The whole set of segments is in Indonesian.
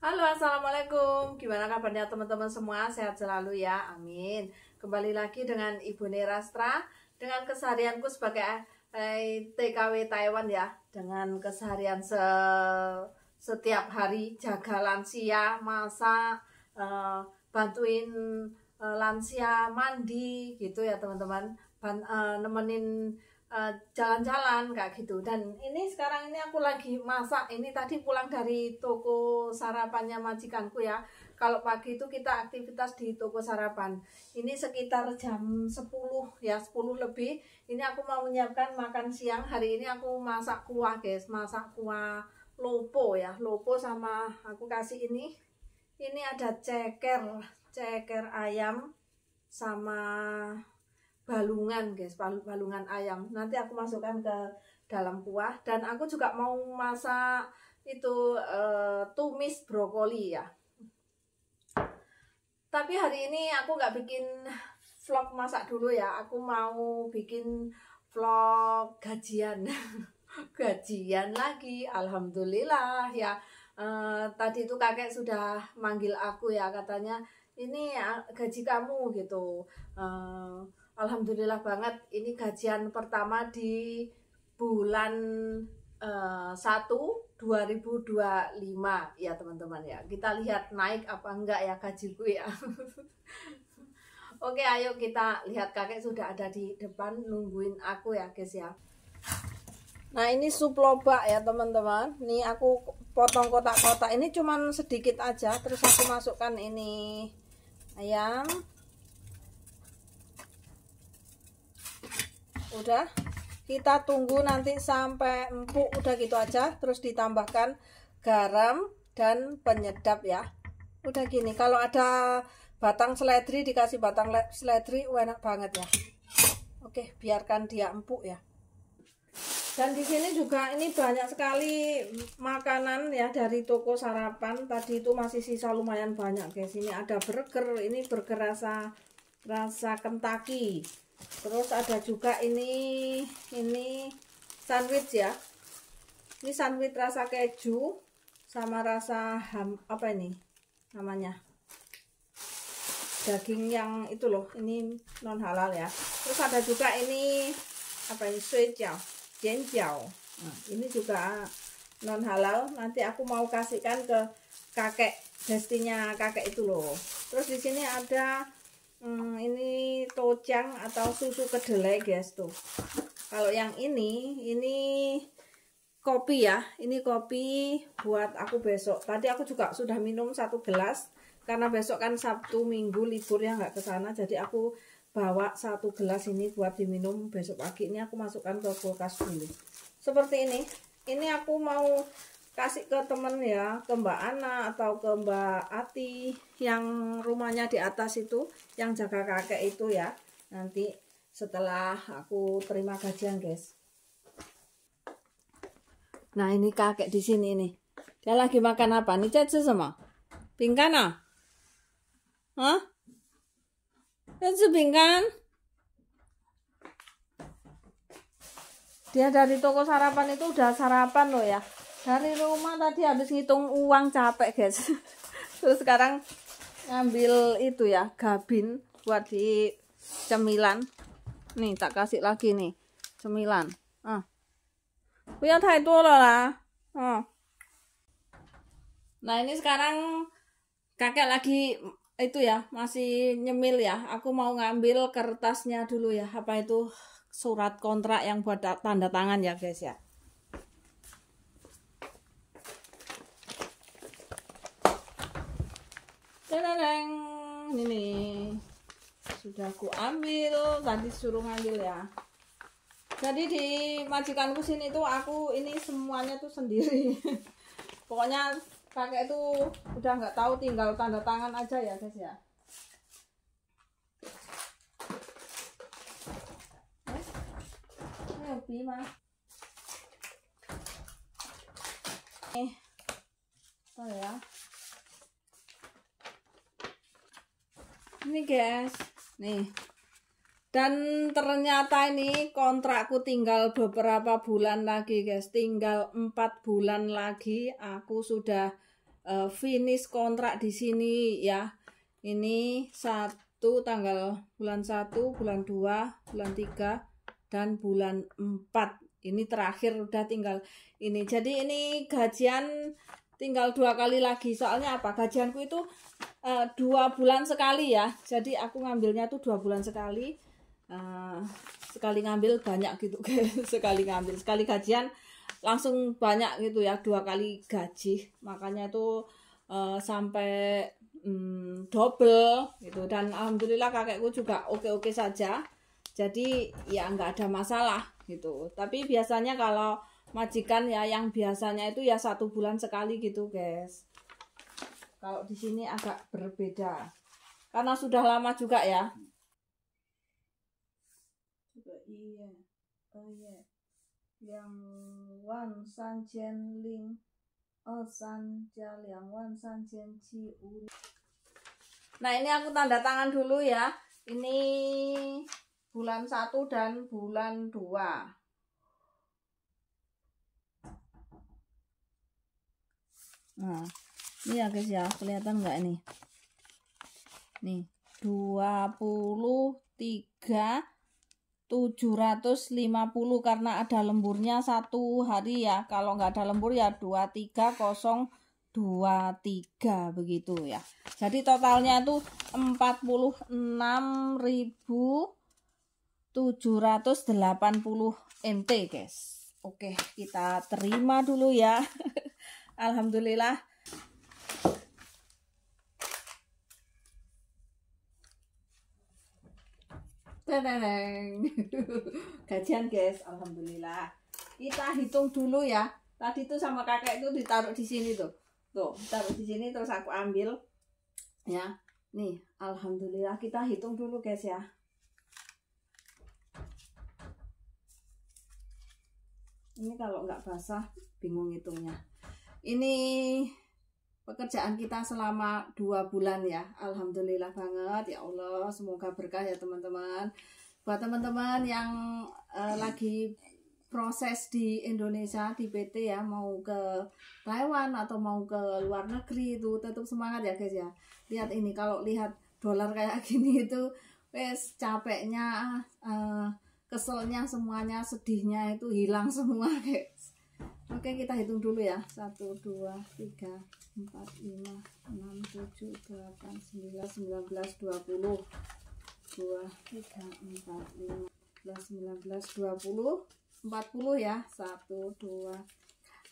Halo, assalamualaikum. Gimana kabarnya teman-teman semua? Sehat selalu ya, amin. Kembali lagi dengan Ibu Nerastra dengan keseharianku sebagai TKW Taiwan ya, dengan keseharian setiap hari jaga lansia, masak, bantuin lansia mandi gitu ya teman-teman, nemenin jalan-jalan kayak gitu. Dan ini sekarang ini aku lagi masak. Ini tadi pulang dari toko sarapannya majikanku ya. Kalau pagi itu kita aktivitas di toko sarapan. Ini sekitar jam 10 ya, 10 lebih. Ini aku mau menyiapkan makan siang. Hari ini aku masak kuah guys, masak kuah lopo ya, lopo. Sama aku kasih ini ada ceker ayam sama balungan guys, balungan ayam. Nanti aku masukkan ke dalam kuah. Dan aku juga mau masak itu tumis brokoli ya. Tapi hari ini aku nggak bikin vlog masak dulu ya. Aku mau bikin vlog gajian. Gajian lagi, alhamdulillah ya. Tadi itu kakek sudah manggil aku ya, katanya ini gaji kamu gitu. Alhamdulillah banget, ini gajian pertama di bulan 1 2025 ya teman-teman ya. Kita lihat naik apa enggak ya gajiku ya. Oke, ayo kita lihat, kakek sudah ada di depan nungguin aku ya guys ya. Nah ini sup lobak ya teman-teman. Nih aku potong kotak-kotak, ini cuman sedikit aja. Terus aku masukkan ini ayam. Udah, kita tunggu nanti sampai empuk, udah gitu aja. Terus ditambahkan garam dan penyedap ya. Udah gini, kalau ada batang seledri dikasih batang seledri, enak banget ya. Oke, biarkan dia empuk ya. Dan di sini juga ini banyak sekali makanan ya dari toko sarapan. Tadi itu masih sisa lumayan banyak guys. Ini ada burger, ini burger rasa Kentucky. Terus ada juga ini sandwich ya. Ini sandwich rasa keju sama rasa apa ini namanya? Daging yang itu loh, ini non halal ya. Terus ada juga ini apa ini? Suijiao, jenjiao. Nah, ini juga non halal. Nanti aku mau kasihkan ke kakek, destinya kakek itu loh. Terus di sini ada ini tojang atau susu kedelai guys tuh. Kalau yang ini kopi ya, ini kopi buat aku besok. Tadi aku juga sudah minum 1 gelas karena besok kan Sabtu Minggu libur ya, nggak ke sana. Jadi aku bawa 1 gelas ini buat diminum besok pagi. Ini aku masukkan ke kulkas dulu. Seperti ini. Ini aku mau kasih ke temen ya, ke Mbak Ana atau ke Mbak Ati yang rumahnya di atas itu, yang jaga kakek itu ya. Nanti setelah aku terima gajian guys. Nah ini kakek di sini nih, dia lagi makan apa nih? Cek sama pingkan ah? Hah? Itu pingkan? Dia dari toko sarapan itu udah sarapan loh ya. Dari rumah tadi habis ngitung uang capek guys. Terus sekarang ngambil itu ya, gabin buat di cemilan. Nih tak kasih lagi nih cemilan. Punya太多了lah. Nah ini sekarang kakek lagi itu ya, masih nyemil ya. Aku mau ngambil kertasnya dulu ya. Apa itu surat kontrak yang buat tanda tangan ya guys ya. Tereng, ini sudah aku ambil, tadi suruh ngambil ya. Jadi di majikanku sini tuh aku ini semuanya tuh sendiri. Pokoknya kakek itu udah nggak tahu, tinggal tanda tangan aja ya guys ya. Bima. Oh ya. Ini guys, nih. Dan ternyata ini kontrakku tinggal beberapa bulan lagi guys, tinggal 4 bulan lagi aku sudah finish kontrak di sini ya. Ini tanggal bulan 1, bulan 2, bulan 3 dan bulan 4. Ini terakhir udah tinggal ini. Jadi ini gajian tinggal 2 kali lagi. Soalnya apa? Gajianku itu 2 bulan sekali ya. Jadi aku ngambilnya tuh 2 bulan sekali. Sekali ngambil banyak gitu sekali ngambil, sekali gajian langsung banyak gitu ya, 2 kali gaji. Makanya itu sampai double gitu. Dan alhamdulillah kakekku juga oke-oke saja. Jadi ya nggak ada masalah gitu. Tapi biasanya kalau majikan ya yang biasanya itu ya 1 bulan sekali gitu guys. Kalau di sini agak berbeda karena sudah lama juga ya. Iya, oh iya, yang wan san jian ling, san jia liang wan san jian qi wu. Nah ini aku tanda tangan dulu ya. Ini bulan 1 dan bulan 2. Nah ini ya guys ya, kelihatan nggak ini? Nih 23.750 karena ada lemburnya 1 hari ya. Kalau nggak ada lembur ya 23.023 begitu ya. Jadi totalnya itu 46.780 NT guys. Oke, kita terima dulu ya. Alhamdulillah. Teneng. Gajian guys, alhamdulillah. Kita hitung dulu ya. Tadi tuh sama kakek itu ditaruh di sini tuh. Tuh, taruh di sini terus aku ambil. Ya. Nih, alhamdulillah kita hitung dulu guys ya. Ini kalau nggak basah bingung hitungnya. Ini pekerjaan kita selama 2 bulan ya. Alhamdulillah banget ya Allah. Semoga berkah ya teman-teman. Buat teman-teman yang lagi proses di Indonesia di PT ya, mau ke Taiwan atau mau ke luar negeri, itu tetap semangat ya guys ya. Lihat ini, kalau lihat dolar kayak gini itu wes capeknya, keselnya semuanya, sedihnya itu hilang semua guys. Oke, kita hitung dulu ya. 1, 2, 3, 4, 5, 6, 7, 8, 9, 19, 20, 2, 3, 4, 5, 19, 20, 40 ya. 1, 2,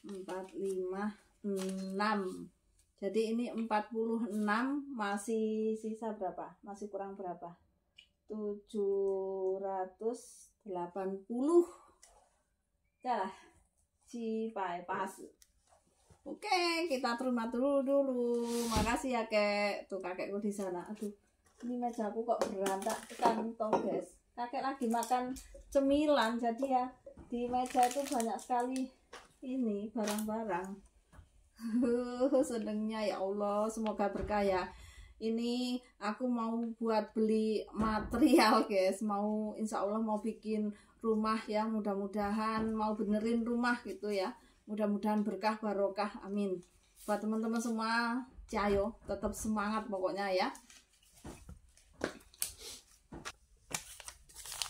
4, 5, 6. Jadi ini 46, masih sisa berapa? Masih kurang berapa? 780. Dah. Pas. Oke, kita terima dulu. Makasih ya kek. Tuh kakekku di sana. Aduh, ini mejaku kok berantakan toh guys. Kakek lagi makan cemilan, jadi ya di meja itu banyak sekali ini barang-barang. Senengnya ya Allah, semoga berkah ya. Ini aku mau buat beli material guys, mau insya Allah mau bikin rumah ya, mudah-mudahan mau benerin rumah gitu ya, mudah-mudahan berkah barokah, amin. Buat teman-teman semua, cayo, tetap semangat pokoknya ya.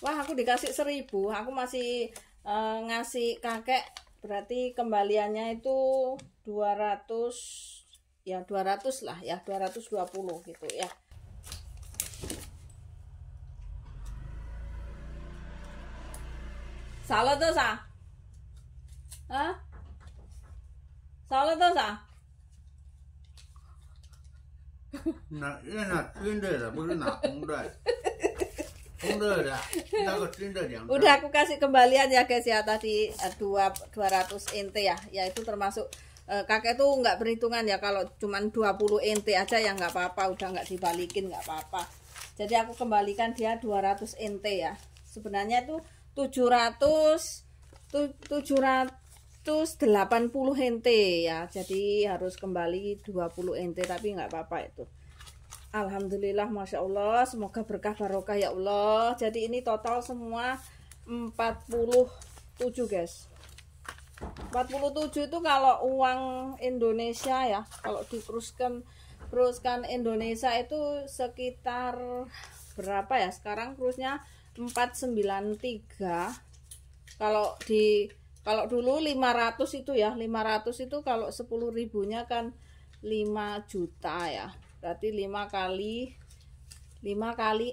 Wah, aku dikasih 1.000, aku masih ngasih kakek, berarti kembaliannya itu 200 ya, 200 lah ya, 220 gitu ya. Salah tuh sa? Hah? Salah tuh sa?那真的不是拿红的，红的那个真的200。 Udah aku kasih kembalian ya guys ya, tadi 200 NT ya, yaitu termasuk kakek tuh nggak perhitungan ya, kalau cuman 20 NT aja ya nggak apa-apa, udah nggak dibalikin nggak apa-apa. Jadi aku kembalikan dia 200 NT ya. Sebenarnya itu 780 NT ya, jadi harus kembali 20 NT, tapi nggak apa-apa itu. Alhamdulillah, Masya Allah, semoga berkah barokah ya Allah. Jadi ini total semua 47 guys. 47 itu kalau uang Indonesia ya, kalau dikuruskan Indonesia itu sekitar berapa ya? Sekarang kurusnya 493. Kalau dulu 500 itu ya, 500 itu kalau 10 ribunya kan 5 juta ya. Berarti 5 kali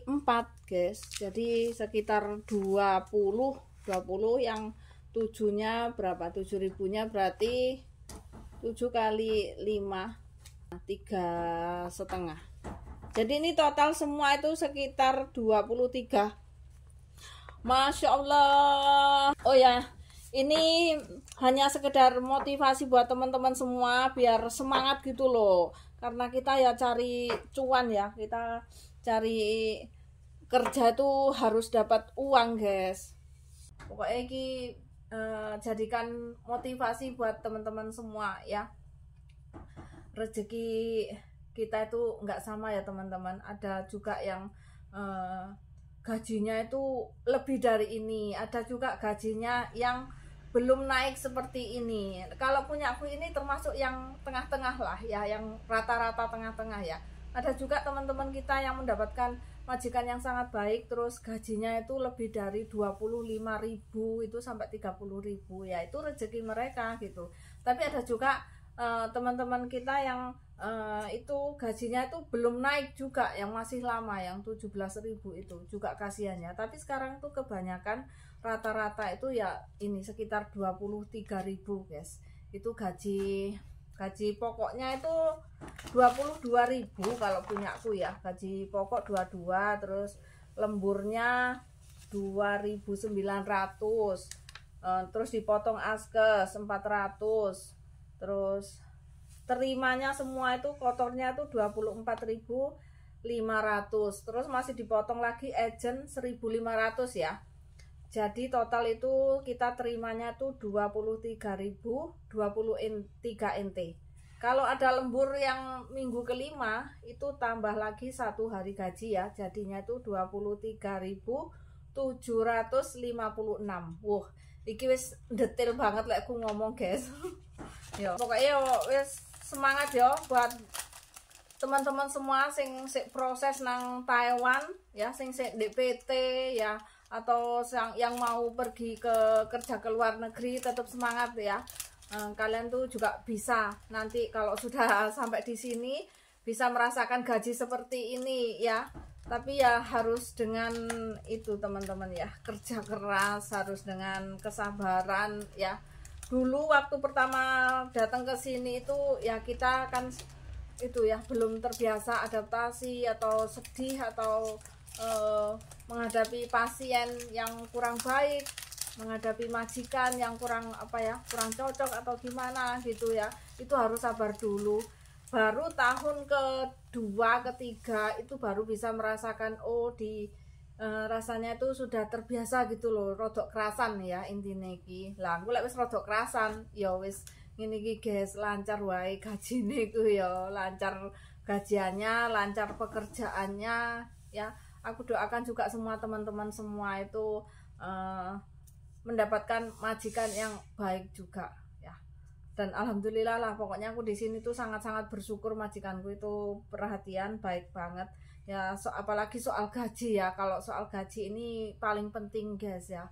4, guys. Jadi sekitar 20 yang 7-nya berapa? 7 ribunya berarti 7 kali 5 3,5. Jadi ini total semua itu sekitar 23. Masya Allah. Oh ya, ini hanya sekedar motivasi buat teman-teman semua biar semangat gitu loh. Karena kita ya cari cuan ya, kita cari kerja itu harus dapat uang, guys. Pokoknya ini jadikan motivasi buat teman-teman semua ya. Rezeki kita itu nggak sama ya teman-teman. Ada juga yang gajinya itu lebih dari ini, ada juga gajinya yang belum naik seperti ini. Kalau punya aku ini termasuk yang tengah-tengah lah ya, yang rata-rata tengah-tengah ya. Ada juga teman-teman kita yang mendapatkan majikan yang sangat baik, terus gajinya itu lebih dari 25.000 itu sampai 30.000 ya, itu rezeki mereka gitu. Tapi ada juga teman-teman kita yang itu gajinya itu belum naik juga, yang masih lama, yang 17.000 itu juga kasihannya. Tapi sekarang itu kebanyakan rata-rata itu ya ini sekitar 23.000, guys. Itu gaji pokoknya itu 22.000 kalau punyaku ya. Gaji pokok 22, terus lemburnya 2.900, terus dipotong askes 400, terus terimanya semua itu kotornya itu 24.500, terus masih dipotong lagi agent 1.500 ya. Jadi total itu kita terimanya tuh 23.000, 23 NT. Kalau ada lembur yang minggu kelima itu tambah lagi 1 hari gaji ya, jadinya itu 23.756. Wah, iki wis detail banget lek aku ngomong, guys. Yo, pokoknya wis semangat yo buat teman-teman semua sing proses nang Taiwan ya, sing DPT ya, atau yang mau pergi kerja ke luar negeri, tetap semangat ya. Kalian tuh juga bisa nanti kalau sudah sampai di sini bisa merasakan gaji seperti ini ya. Tapi ya harus dengan itu teman-teman ya, kerja keras, harus dengan kesabaran ya. Dulu waktu pertama datang ke sini itu ya kita kan itu ya belum terbiasa adaptasi atau sedih atau menghadapi pasien yang kurang baik, menghadapi majikan yang kurang kurang cocok atau gimana gitu ya. Itu harus sabar dulu. Baru tahun kedua, ketiga itu baru bisa merasakan rasanya itu sudah terbiasa gitu loh, rodok kerasan ya intinya iki. Lah aku lek wis rodok kerasan ya wis ngene iki guys, lancar wae gajine iku ya, lancar gajiannya, lancar pekerjaannya ya. Aku doakan juga semua teman-teman semua itu mendapatkan majikan yang baik juga ya. Dan alhamdulillah lah, pokoknya aku di sini tuh sangat-sangat bersyukur, majikanku itu perhatian, baik banget ya. Apalagi soal gaji ya, kalau soal gaji ini paling penting, guys ya.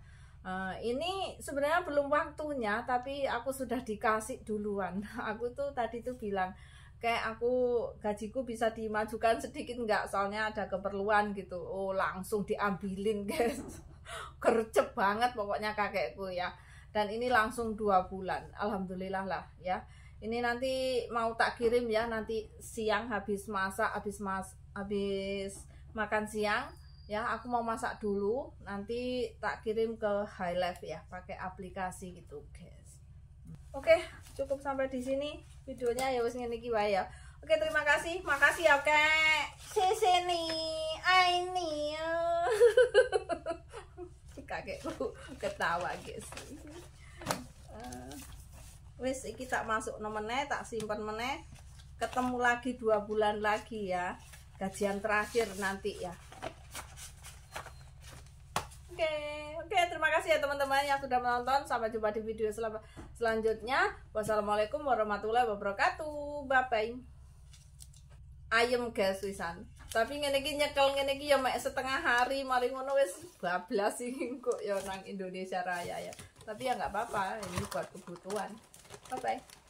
Ini sebenarnya belum waktunya, tapi aku sudah dikasih duluan. Aku tuh tadi tuh bilang kayak aku gajiku bisa dimajukan sedikit enggak, soalnya ada keperluan gitu. Oh langsung diambilin, guys. Gercep banget pokoknya kakekku ya. Dan ini langsung 2 bulan, alhamdulillah lah ya. Ini nanti mau tak kirim ya, nanti siang habis masak, habis makan siang ya, aku mau masak dulu, nanti tak kirim ke High Life ya, pakai aplikasi gitu, guys. Oke, cukup sampai di sini videonya ya, wis ngene iki wae ya. Oke, terima kasih. Makasih ya, Kak. Sini, Aini. Kakekku ketawa, guys. Wis iki tak masuk meneh, tak simpen meneh. Ketemu lagi 2 bulan lagi ya. Gajian terakhir nanti ya. Oke, terima kasih. kasih ya teman-teman yang sudah menonton. Sampai jumpa di video selanjutnya. Wassalamualaikum warahmatullahi wabarakatuh. Bye bye. Ayem guys wisan. Tapi ngene iki nyekel ngene iki ya mek setengah hari, mari ngono wis bablas iki kok ya nang Indonesia Raya ya. Tapi ya nggak apa-apa, ini buat kebutuhan. Bye bye.